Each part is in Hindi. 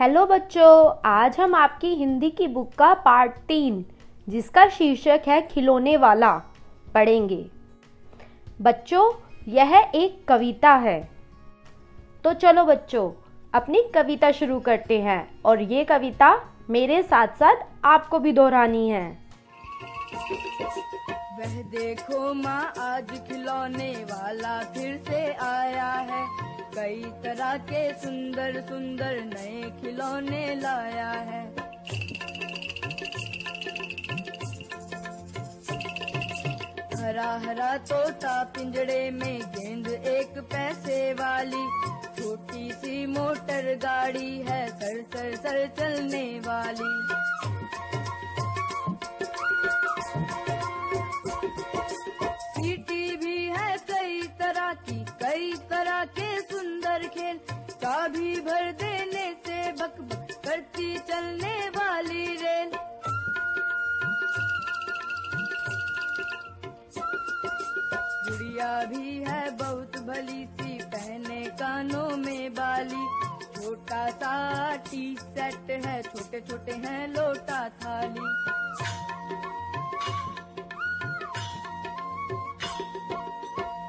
हेलो बच्चों, आज हम आपकी हिंदी की बुक का पार्ट 3 जिसका शीर्षक है खिलौने वाला पढ़ेंगे। बच्चों, यह एक कविता है। तो चलो बच्चों, अपनी कविता शुरू करते हैं और ये कविता मेरे साथ साथ आपको भी दोहरानी है। वह देखो माँ, आज खिलौने वाला फिर से आया है। कई तरह के सुंदर सुंदर नए खिलौने लाया है। हरा हरा तोता पिंजड़े में, गेंद एक पैसे वाली। छोटी सी मोटर गाड़ी है, सर सर सर चलने वाली। सीटी भी है कई तरह की, कई तरह के सुंदर खेल। चाबी भर देने से बक बक करती चलने वाली रेल। गुड़िया भी है बहुत भली सी, पहने कानों में बाली। छोटा सा टी सेट है, छोटे छोटे हैं लोटा थाली।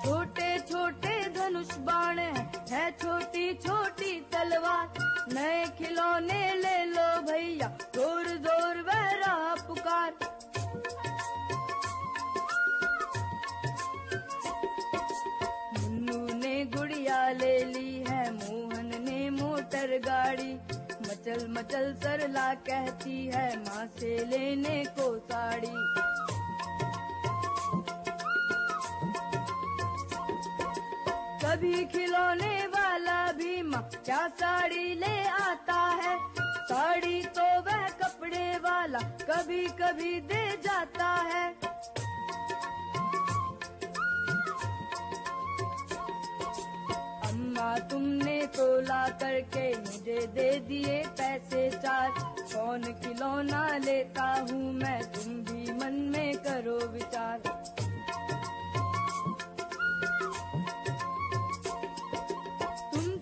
छोटे छोटे धनुष बाण है छोटी छोटी तलवार। नए खिलौने ले लो भैया, जोर जोर वह रहा पुकार। मुन्नू ने गुड़िया ले ली है, मोहन ने मोटर गाड़ी। मचल मचल सरला कहती है, माँ से लेने को साड़ी। कभी खिलौने वाला भी माँ क्या साड़ी ले आता है। साड़ी तो वह कपड़े वाला कभी कभी दे जाता है। अम्मा तुमने तोला करके मुझे दे दिए पैसे 4। कौन खिलौना लेता हूँ मैं, तुम भी मन में करो विचार।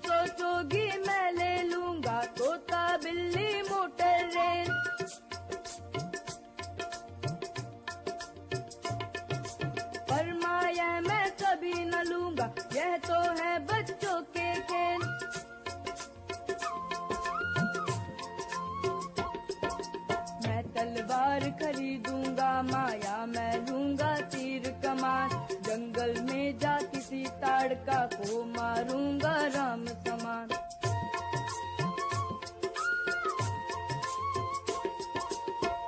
सोचोगी मैं ले लूंगा तोता बिल्ली मोटर रेल। पर माया मैं कभी न लूंगा, यह तो है बच्चों के खेल। मैं तलवार खरीदूंगा, माया मैं लूंगा तीर कमान। जंगल में जा किसी ताड़का को मारूंगा राम समान।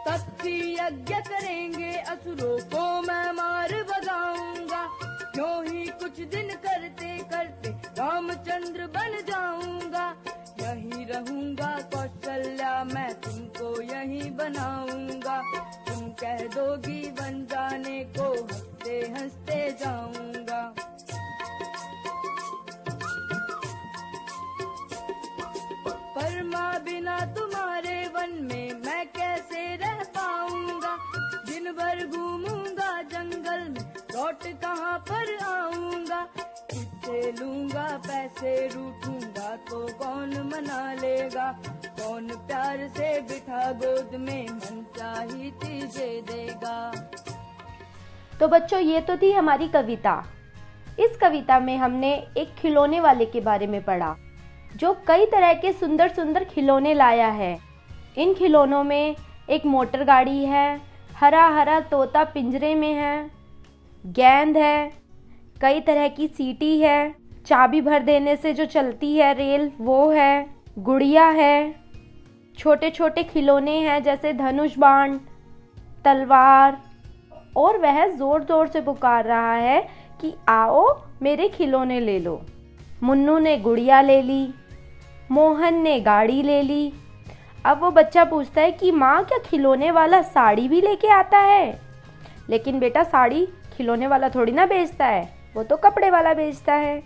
तप्ती यज्ञ करेंगे असुरों को मैं मार भगाऊंगा। यूं ही कुछ दिन करते करते रामचंद्र बन जाऊंगा। यहीं रहूंगा कौशल्या, मैं तुमको यहीं बनाऊंगा। तुम कह दोगी बन जाने को, हंसते हंसते जाऊंगा। पर माँ बिना तुम्हारे वन में मैं कैसे रह पाऊंगा। दिन भर घूमूंगा जंगल में, लौट कहाँ पर आऊंगा। किससे लूंगा पैसे, रूठूंगा तो कौन मना लेगा। कौन प्यार से बिठा गोद में, मन चाही चीजें देगा। तो बच्चों, ये तो थी हमारी कविता। इस कविता में हमने एक खिलौने वाले के बारे में पढ़ा जो कई तरह के सुंदर सुंदर खिलौने लाया है। इन खिलौनों में एक मोटर गाड़ी है, हरा हरा तोता पिंजरे में है, गेंद है, कई तरह की सीटी है, चाबी भर देने से जो चलती है रेल वो है, गुड़िया है, छोटे छोटे खिलौने हैं जैसे धनुष बाण, तलवार, और वह जोर जोर से पुकार रहा है कि आओ मेरे खिलौने ले लो। मुन्नू ने गुड़िया ले ली, मोहन ने गाड़ी ले ली। अब वो बच्चा पूछता है कि माँ, क्या खिलौने वाला साड़ी भी लेके आता है? लेकिन बेटा, साड़ी खिलौने वाला थोड़ी ना बेचता है, वो तो कपड़े वाला बेचता है।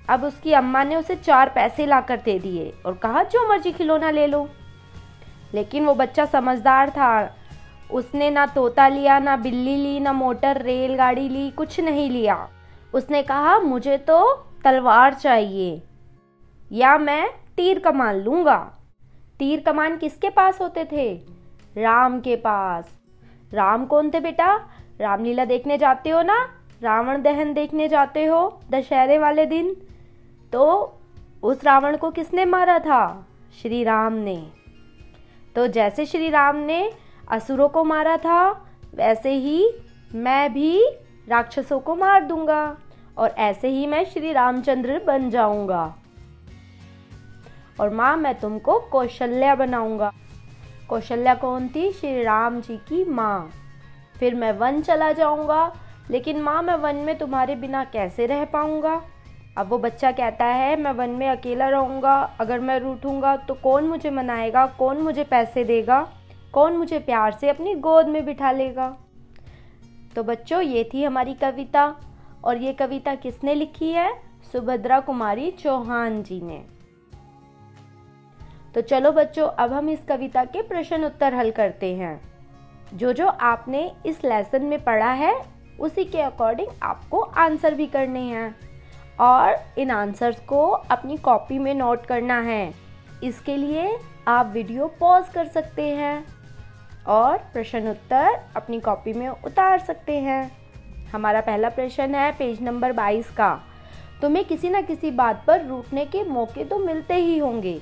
अब उसकी अम्मा ने उसे 4 पैसे लाकर दे दिए और कहा जो मर्जी खिलौना ले लो। लेकिन वो बच्चा समझदार था, उसने ना तोता लिया, ना बिल्ली ली, ना मोटर रेलगाड़ी ली, कुछ नहीं लिया। उसने कहा मुझे तो तलवार चाहिए, या मैं तीर कमान लूंगा। तीर कमान किसके पास होते थे? राम के पास। राम कौन थे बेटा? रामलीला देखने जाते हो ना, रावण दहन देखने जाते हो दशहरे वाले दिन। तो उस रावण को किसने मारा था? श्री राम ने। तो जैसे श्री राम ने असुरों को मारा था, वैसे ही मैं भी राक्षसों को मार दूंगा और ऐसे ही मैं श्री रामचंद्र बन जाऊंगा। और माँ, मैं तुमको कौशल्या बनाऊंगा। कौशल्या कौन थी? श्री राम जी की माँ। फिर मैं वन चला जाऊंगा, लेकिन माँ मैं वन में तुम्हारे बिना कैसे रह पाऊंगा? अब वो बच्चा कहता है मैं वन में अकेला रहूंगा, अगर मैं रूठूंगा तो कौन मुझे मनाएगा, कौन मुझे पैसे देगा, कौन मुझे प्यार से अपनी गोद में बिठा लेगा? तो बच्चों, ये थी हमारी कविता। और ये कविता किसने लिखी है? सुभद्रा कुमारी चौहान जी ने। तो चलो बच्चों, अब हम इस कविता के प्रश्न उत्तर हल करते हैं। जो आपने इस लेसन में पढ़ा है, उसी के अकॉर्डिंग आपको आंसर भी करने हैं और इन आंसर्स को अपनी कॉपी में नोट करना है। इसके लिए आप वीडियो पॉज कर सकते हैं और प्रश्न उत्तर अपनी कॉपी में उतार सकते हैं। हमारा पहला प्रश्न है पेज नंबर 22 का। तुम्हें किसी न किसी बात पर रूठने के मौके तो मिलते ही होंगे।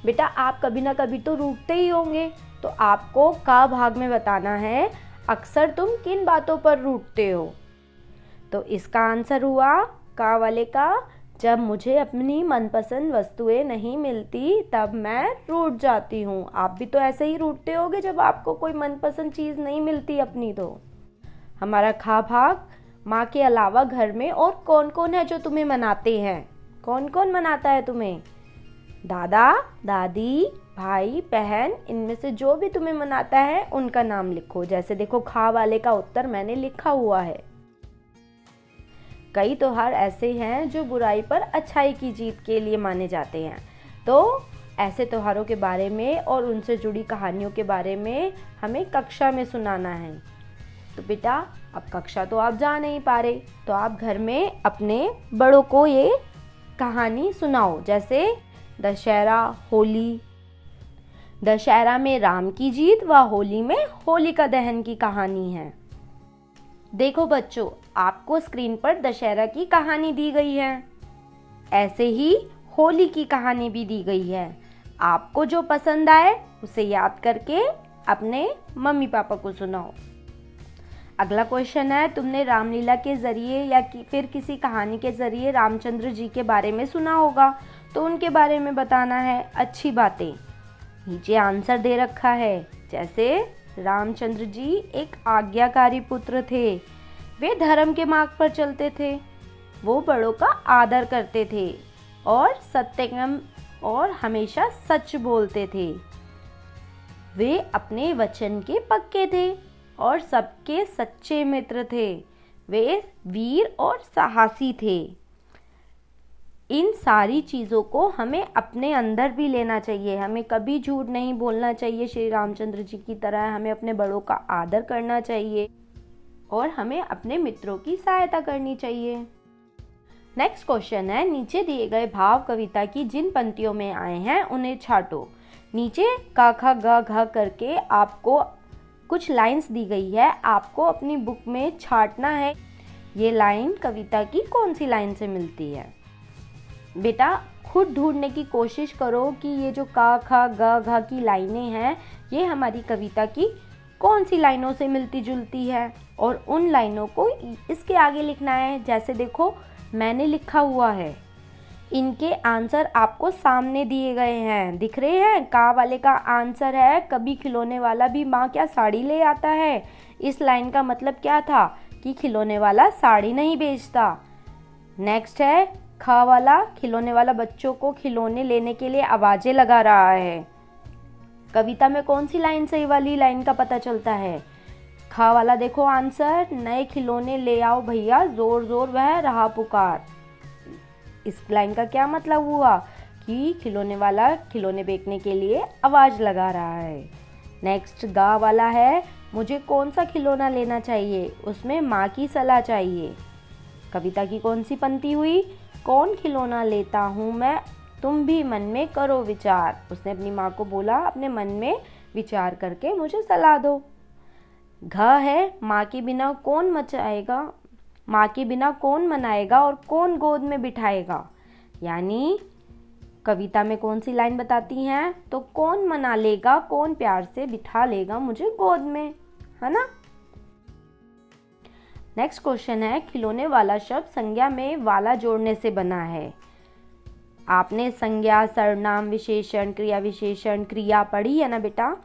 बेटा, आप कभी ना कभी तो रूठते ही होंगे, तो आपको का भाग में बताना है अक्सर तुम किन बातों पर रूठते हो। तो इसका आंसर हुआ का वाले का, जब मुझे अपनी मनपसंद वस्तुएं नहीं मिलती तब मैं रूठ जाती हूँ। आप भी तो ऐसे ही रूठते होगे जब आपको कोई मनपसंद चीज़ नहीं मिलती अपनी। तो हमारा खा भाग, माँ के अलावा घर में और कौन कौन है जो तुम्हें मनाते हैं? कौन कौन मनाता है तुम्हें? दादा, दादी, भाई, बहन, इनमें से जो भी तुम्हें मनाता है उनका नाम लिखो। जैसे देखो, खा वाले का उत्तर मैंने लिखा हुआ है। कई त्योहार ऐसे हैं जो बुराई पर अच्छाई की जीत के लिए माने जाते हैं। तो ऐसे त्योहारों के बारे में और उनसे जुड़ी कहानियों के बारे में हमें कक्षा में सुनाना है। तो बेटा, अब कक्षा तो आप जा नहीं पा रहे, तो आप घर में अपने बड़ों को ये कहानी सुनाओ। जैसे दशहरा, होली। दशहरा में राम की जीत व होली में होलिका दहन की कहानी है। देखो बच्चों, आपको स्क्रीन पर दशहरा की कहानी दी गई है, ऐसे ही होली की कहानी भी दी गई है। आपको जो पसंद आए उसे याद करके अपने मम्मी पापा को सुनाओ। अगला क्वेश्चन है, तुमने रामलीला के जरिए या फिर किसी कहानी के जरिए रामचंद्र जी के बारे में सुना होगा, तो उनके बारे में बताना है अच्छी बातें। नीचे आंसर दे रखा है। जैसे रामचंद्र जी एक आज्ञाकारी पुत्र थे, वे धर्म के मार्ग पर चलते थे, वो बड़ों का आदर करते थे और सत्यम और हमेशा सच बोलते थे। वे अपने वचन के पक्के थे और सबके सच्चे मित्र थे। वे वीर और साहसी थे। इन सारी चीज़ों को हमें अपने अंदर भी लेना चाहिए। हमें कभी झूठ नहीं बोलना चाहिए। श्री रामचंद्र जी की तरह हमें अपने बड़ों का आदर करना चाहिए और हमें अपने मित्रों की सहायता करनी चाहिए। नेक्स्ट क्वेश्चन है, नीचे दिए गए भाव कविता की जिन पंक्तियों में आए हैं उन्हें छांटो। नीचे का खा गा घा करके आपको कुछ लाइंस दी गई है, आपको अपनी बुक में छांटना है। ये लाइन कविता की कौन सी लाइन से मिलती है? बेटा, खुद ढूंढने की कोशिश करो कि ये जो का खा गा घा की लाइनें हैं, ये हमारी कविता की कौन सी लाइनों से मिलती जुलती है और उन लाइनों को इसके आगे लिखना है। जैसे देखो, मैंने लिखा हुआ है। इनके आंसर आपको सामने दिए गए हैं, दिख रहे हैं। का वाले का आंसर है, कभी खिलौने वाला भी माँ क्या साड़ी ले आता है। इस लाइन का मतलब क्या था कि खिलौने वाला साड़ी नहीं बेचता। नेक्स्ट है खा वाला, खिलौने वाला बच्चों को खिलौने लेने के लिए आवाजें लगा रहा है। कविता में कौन सी लाइन सही वाली लाइन का पता चलता है? खा वाला देखो आंसर, नए खिलौने ले आओ भैया, जोर जोर वह रहा पुकार। इस लाइन का क्या मतलब हुआ कि खिलौने वाला खिलौने बेचने के लिए आवाज लगा रहा है। नेक्स्ट गा वाला है, मुझे कौन सा खिलौना लेना चाहिए, उसमें माँ की सलाह चाहिए। कविता की कौन सी पंक्ति हुई? कौन खिलौना लेता हूँ मैं तुम भी मन में करो विचार। उसने अपनी माँ को बोला, अपने मन में विचार करके मुझे सलाह दो। घ है, माँ के बिना कौन मचाएगा, माँ के बिना कौन मनाएगा और कौन गोद में बिठाएगा। यानी कविता में कौन सी लाइन बताती हैं, तो कौन मना लेगा, कौन प्यार से बिठा लेगा मुझे गोद में, है ना। नेक्स्ट क्वेश्चन है, खिलौने वाला शब्द संज्ञा में वाला जोड़ने से बना है। आपने संज्ञा, सर्वनाम, विशेषण, क्रिया विशेषण, क्रिया पढ़ी है ना बेटा।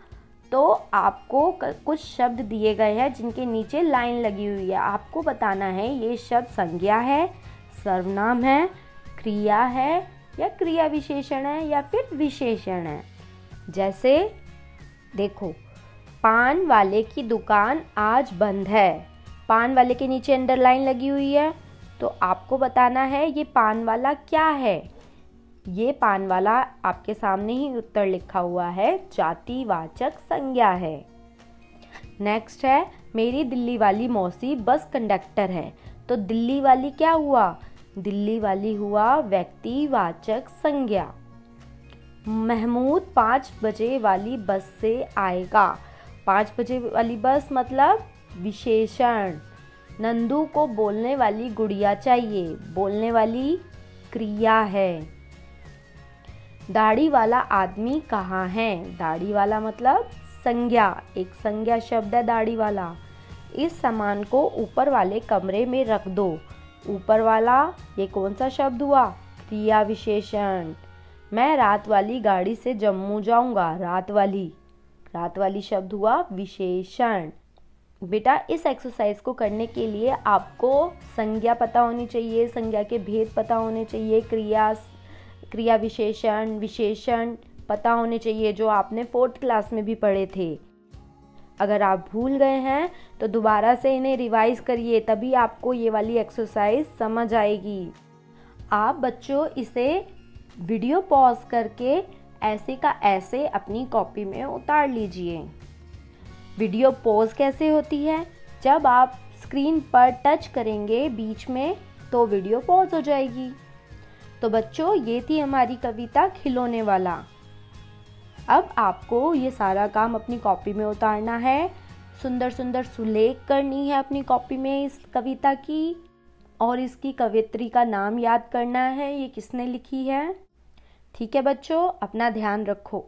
तो आपको कुछ शब्द दिए गए हैं जिनके नीचे लाइन लगी हुई है। आपको बताना है ये शब्द संज्ञा है, सर्वनाम है, क्रिया है या क्रिया विशेषण है या फिर विशेषण है। जैसे देखो, पान वाले की दुकान आज बंद है। पान वाले के नीचे अंडरलाइन लगी हुई है, तो आपको बताना है ये पान वाला क्या है। ये पान वाला आपके सामने ही उत्तर लिखा हुआ है, जातिवाचक संज्ञा है। नेक्स्ट है, मेरी दिल्ली वाली मौसी बस कंडक्टर है। तो दिल्ली वाली क्या हुआ, दिल्ली वाली हुआ व्यक्तिवाचक संज्ञा। महमूद 5 बजे वाली बस से आएगा। 5 बजे वाली बस मतलब विशेषण। नंदू को बोलने वाली गुड़िया चाहिए, बोलने वाली क्रिया है। दाढ़ी वाला आदमी कहाँ है, दाढ़ी वाला मतलब संज्ञा, एक संज्ञा शब्द है दाढ़ी वाला। इस सामान को ऊपर वाले कमरे में रख दो। ऊपर वाला ये कौन सा शब्द हुआ, क्रिया विशेषण। मैं रात वाली गाड़ी से जम्मू जाऊंगा, रात वाली शब्द हुआ विशेषण। बेटा इस एक्सरसाइज को करने के लिए आपको संज्ञा पता होनी चाहिए, संज्ञा के भेद पता होने चाहिए, क्रिया विशेषण पता होने चाहिए, जो आपने 4th क्लास में भी पढ़े थे। अगर आप भूल गए हैं तो दोबारा से इन्हें रिवाइज करिए, तभी आपको ये वाली एक्सरसाइज समझ आएगी। आप बच्चों इसे वीडियो पॉज करके ऐसे का ऐसे अपनी कॉपी में उतार लीजिए। वीडियो पॉज कैसे होती है, जब आप स्क्रीन पर टच करेंगे बीच में तो वीडियो पॉज हो जाएगी। तो बच्चों ये थी हमारी कविता खिलौने वाला। अब आपको ये सारा काम अपनी कॉपी में उतारना है, सुंदर सुंदर सुलेख करनी है अपनी कॉपी में इस कविता की, और इसकी कवियत्री का नाम याद करना है, ये किसने लिखी है। ठीक है बच्चों, अपना ध्यान रखो।